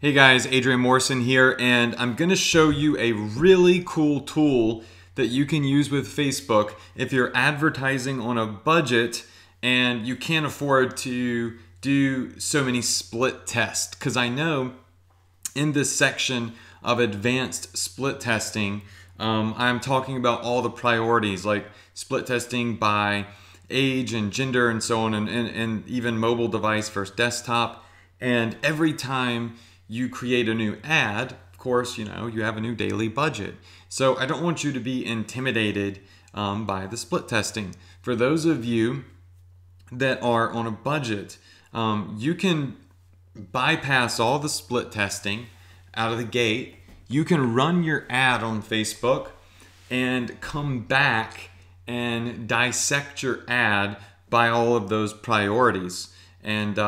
Hey guys, Adrian Morrison here, and I'm going to show you a really cool tool that you can use with Facebook if you're advertising on a budget and you can't afford to do so many split tests. Because I know in this section of advanced split testing, I'm talking about all the priorities like split testing by age and gender and so on, and even mobile device versus desktop. And every time you create a new ad, of course, you have a new daily budget. So I don't want you to be intimidated by the split testing. For those of you that are on a budget, you can bypass all the split testing out of the gate. You can run your ad on Facebook and come back and dissect your ad by all of those priorities and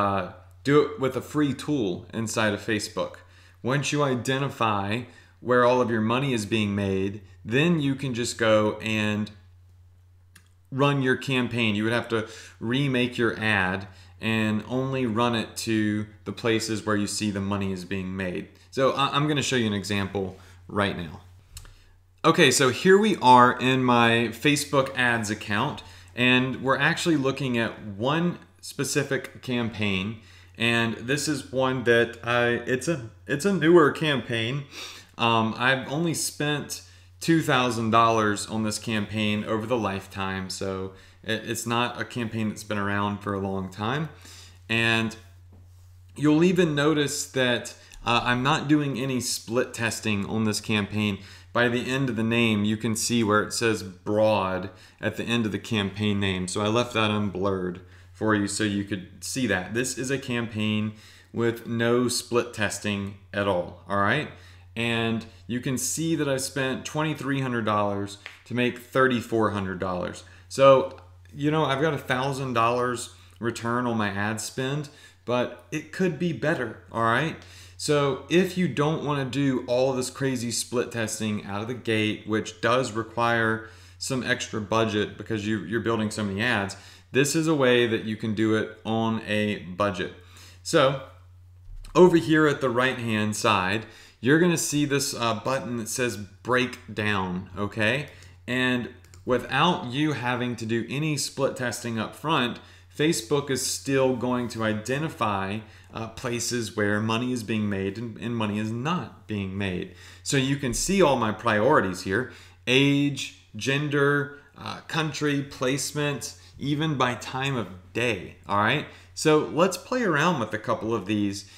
do it with a free tool inside of Facebook. Once you identify where all of your money is being made, then you can just go and run your campaign. You would have to remake your ad and only run it to the places where you see the money is being made. So I'm going to show you an example right now. Okay, so here we are in my Facebook ads account, and we're actually looking at one specific campaign. And this is one that it's a newer campaign. I've only spent $2,000 on this campaign over the lifetime, so it's not a campaign that's been around for a long time. And you'll even notice that I'm not doing any split testing on this campaign. By the end of the name, you can see where it says broad at the end of the campaign name. So I left that unblurred for you so you could see that. This is a campaign with no split testing at all right? And you can see that I spent $2,300 to make $3,400. So, I've got $1,000 return on my ad spend, but it could be better, all right? So if you don't want to do all of this crazy split testing out of the gate, which does require some extra budget because you're building so many ads, this is a way that you can do it on a budget. So over here at the right hand side, you're going to see this button that says breakdown, okay? And without you having to do any split testing up front, Facebook is still going to identify places where money is being made and money is not being made. So you can see all my priorities here: age, gender, country, placement, even by time of day, all right? So let's play around with a couple of these,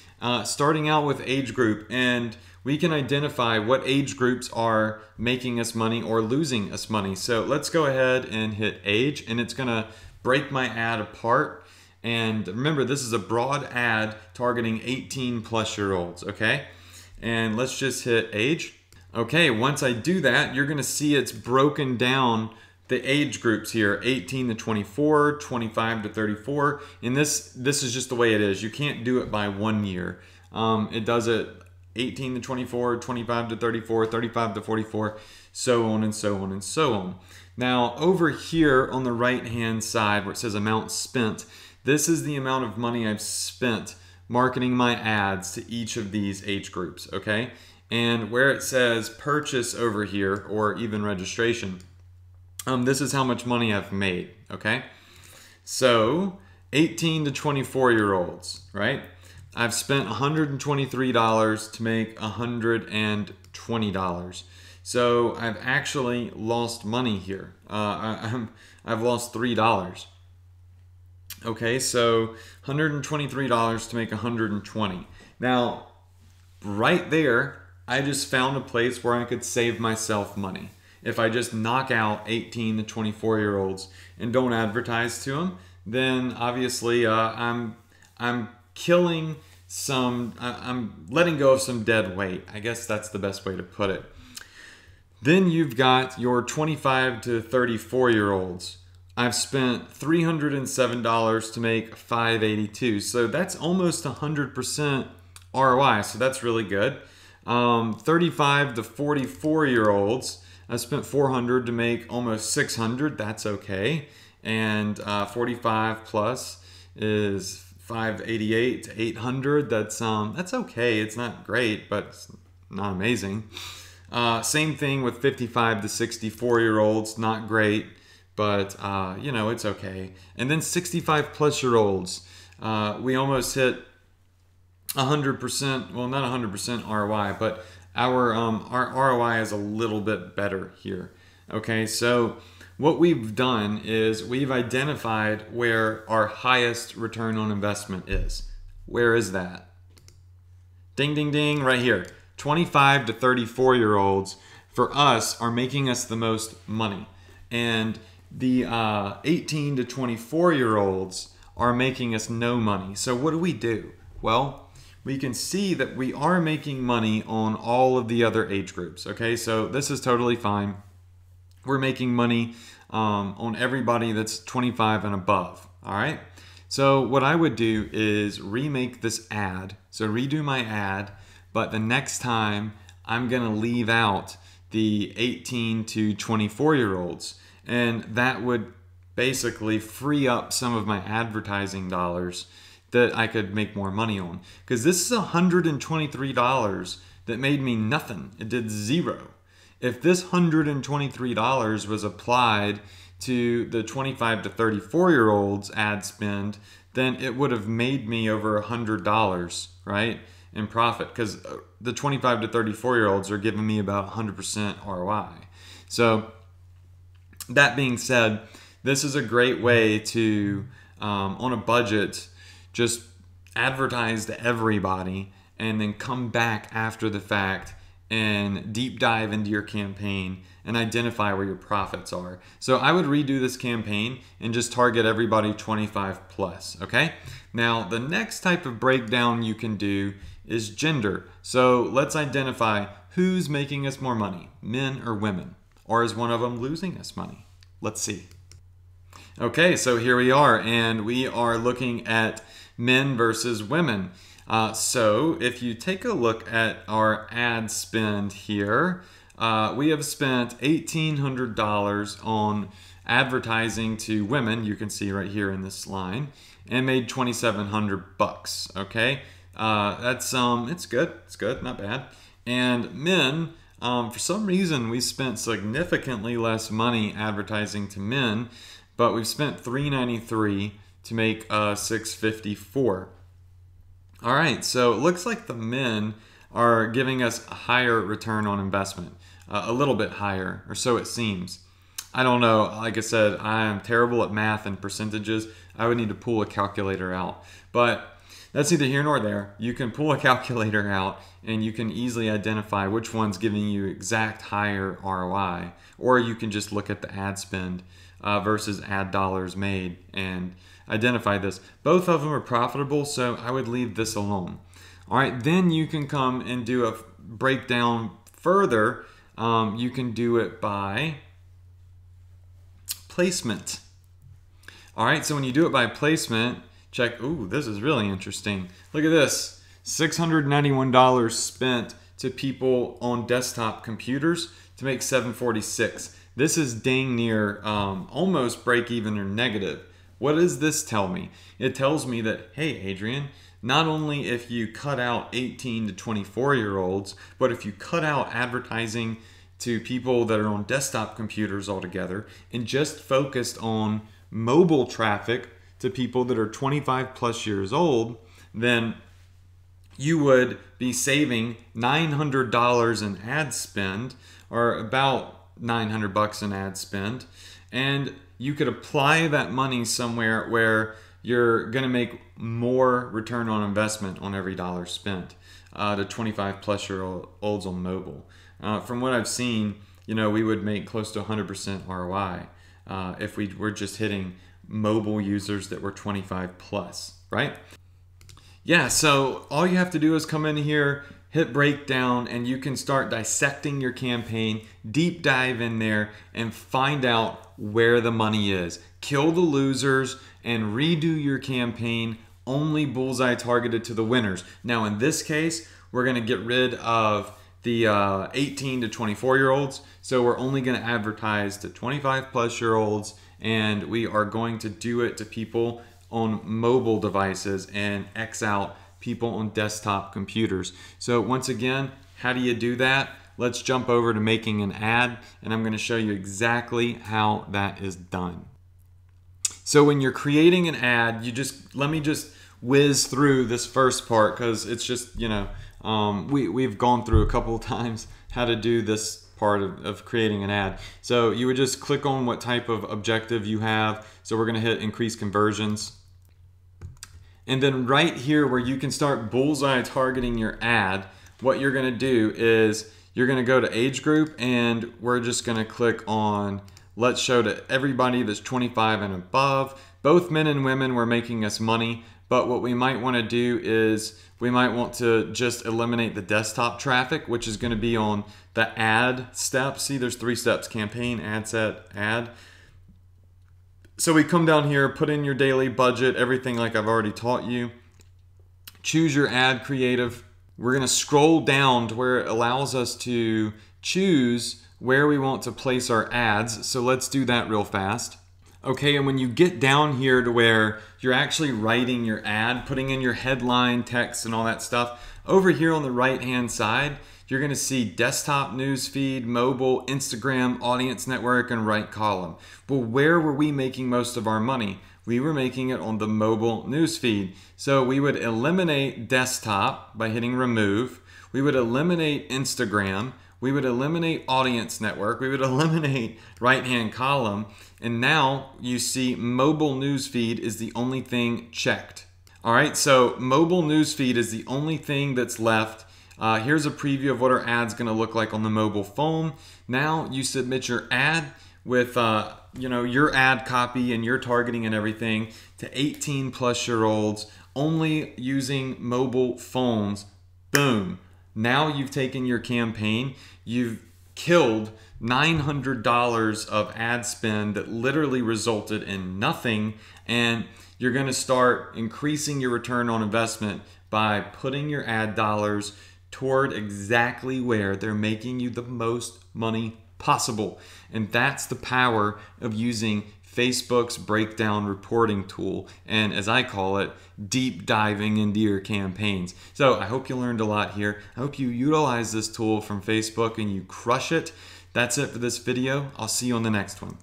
starting out with age group, and we can identify what age groups are making us money or losing us money. So let's go ahead and hit age, and it's gonna break my ad apart. And remember, this is a broad ad targeting 18-plus-year-olds, okay? And let's just hit age. Okay, once I do that, you're gonna see it's broken down the age groups here: 18 to 24, 25 to 34. And this is just the way it is. You can't do it by 1 year. It does it 18 to 24, 25 to 34, 35 to 44, so on and so on and so on. Now over here on the right hand side where it says amount spent, this is the amount of money I've spent marketing my ads to each of these age groups, okay? And where it says purchase over here, or even registration, this is how much money I've made, okay? So 18 to 24-year-olds, right? I've spent $123 to make $120. So I've actually lost money here. I've lost $3. Okay, so $123 to make $120. Now, right there, I just found a place where I could save myself money. If I just knock out 18 to 24-year-olds and don't advertise to them, then obviously I'm killing some, I'm letting go of some dead weight. I guess that's the best way to put it. Then you've got your 25 to 34-year-olds. I've spent $307 to make $582. So that's almost 100% ROI. So that's really good. 35 to 44-year-olds. I spent $400 to make almost $600. That's okay. And 45 plus is 588 to 800. That's okay. It's not great, but it's not amazing. Same thing with 55 to 64-year-olds. Not great, but you know, it's okay. And then 65 plus year olds. We almost hit 100%. Well, not 100% ROI, but our ROI is a little bit better here. Okay, so what we've done is we've identified where our highest return on investment is. Where is that? Ding, ding, ding, right here. 25 to 34-year-olds for us are making us the most money. And the 18 to 24-year-olds are making us no money. So what do? Well, we can see that we are making money on all of the other age groups. Okay, so this is totally fine. We're making money on everybody that's 25 and above. All right. So what I would do is remake this ad. So redo my ad, but the next time I'm going to leave out the 18 to 24-year-olds. And that would basically free up some of my advertising dollars that I could make more money on. Because this is $123 that made me nothing. It did zero. If this $123 was applied to the 25 to 34-year-olds ad spend, then it would have made me over $100, right, in profit, because the 25 to 34-year-olds are giving me about 100% ROI. So that being said, this is a great way to, on a budget, just advertise to everybody and then come back after the fact and deep dive into your campaign and identify where your profits are. So I would redo this campaign and just target everybody 25 plus, okay? Now, the next type of breakdown you can do is gender. So let's identify who's making us more money, men or women, or is one of them losing us money? Let's see. Okay, so here we are, and we are looking at men versus women. So if you take a look at our ad spend here, we have spent $1,800 on advertising to women. You can see right here in this line, and made $2,700. Okay, that's it's good. It's good, not bad. And men, for some reason, we spent significantly less money advertising to men, but we've spent $393 to make $654. All right, so it looks like the men are giving us a higher return on investment, a little bit higher, or so it seems. I don't know. Like I said, I am terrible at math and percentages. I would need to pull a calculator out, but that's neither here nor there. You can pull a calculator out and you can easily identify which one's giving you exact higher ROI, or you can just look at the ad spend versus ad dollars made and identify this. Both of them are profitable, so I would leave this alone. All right, then you can come and do a breakdown further. You can do it by placement. All right, so when you do it by placement, check, ooh, this is really interesting. Look at this, $691 spent to people on desktop computers to make $746. This is dang near almost break even or negative. What does this tell me? It tells me that, hey, Adrian, not only if you cut out 18 to 24-year-olds, but if you cut out advertising to people that are on desktop computers altogether and just focused on mobile traffic to people that are 25 plus years old, then you would be saving $900 in ad spend, or about $900 in ad spend, and you could apply that money somewhere where you're going to make more return on investment on every dollar spent to 25 plus year olds on mobile. From what I've seen, we would make close to 100% ROI if we were just hitting mobile users that were 25 plus, right? Yeah, so all you have to do is come in here, hit breakdown, and you can start dissecting your campaign, deep dive in there, and find out where the money is. Kill the losers and redo your campaign, only bullseye targeted to the winners. Now in this case, we're gonna get rid of the 18 to 24-year-olds, so we're only gonna advertise to 25 plus year olds, and we are going to do it to people on mobile devices and X out people on desktop computers. So once again, how do you do that? Let's jump over to making an ad, and I'm going to show you exactly how that is done. So when you're creating an ad, let me just whiz through this first part, because it's just, we've gone through a couple of times how to do this part of creating an ad. So you would just click on what type of objective you have. So we're going to hit increase conversions. And then right here where you can start bullseye targeting your ad, what you're going to do is you're going to go to age group, and we're just going to click on let's show to everybody that's 25 and above. Both men and women were making us money, but what we might want to do is we might want to just eliminate the desktop traffic, which is going to be on the ad step. See, there's 3 steps: campaign, ad set, ad. So we come down here, put in your daily budget, everything like I've already taught you. Choose your ad creative. We're going to scroll down to where it allows us to choose where we want to place our ads. So let's do that real fast. Okay, and when you get down here to where you're actually writing your ad, putting in your headline, text, and all that stuff, over here on the right-hand side, you're going to see desktop newsfeed, mobile, Instagram, audience network, and right column. Well, where were we making most of our money? We were making it on the mobile newsfeed. So we would eliminate desktop by hitting remove. We would eliminate Instagram. We would eliminate audience network. We would eliminate right-hand column. And now you see mobile newsfeed is the only thing checked. All right, so mobile newsfeed is the only thing that's left. Here's a preview of what our ad's gonna look like on the mobile phone. Now you submit your ad with your ad copy and your targeting and everything to 18+ year olds only using mobile phones. Boom. Now you've taken your campaign, you've killed $900 of ad spend that literally resulted in nothing, and you're going to start increasing your return on investment by putting your ad dollars toward exactly where they're making you the most money possible. And that's the power of using Facebook's breakdown reporting tool, and as I call it, deep diving into your campaigns. So I hope you learned a lot here. I hope you utilize this tool from Facebook and you crush it. That's it for this video. I'll see you on the next one.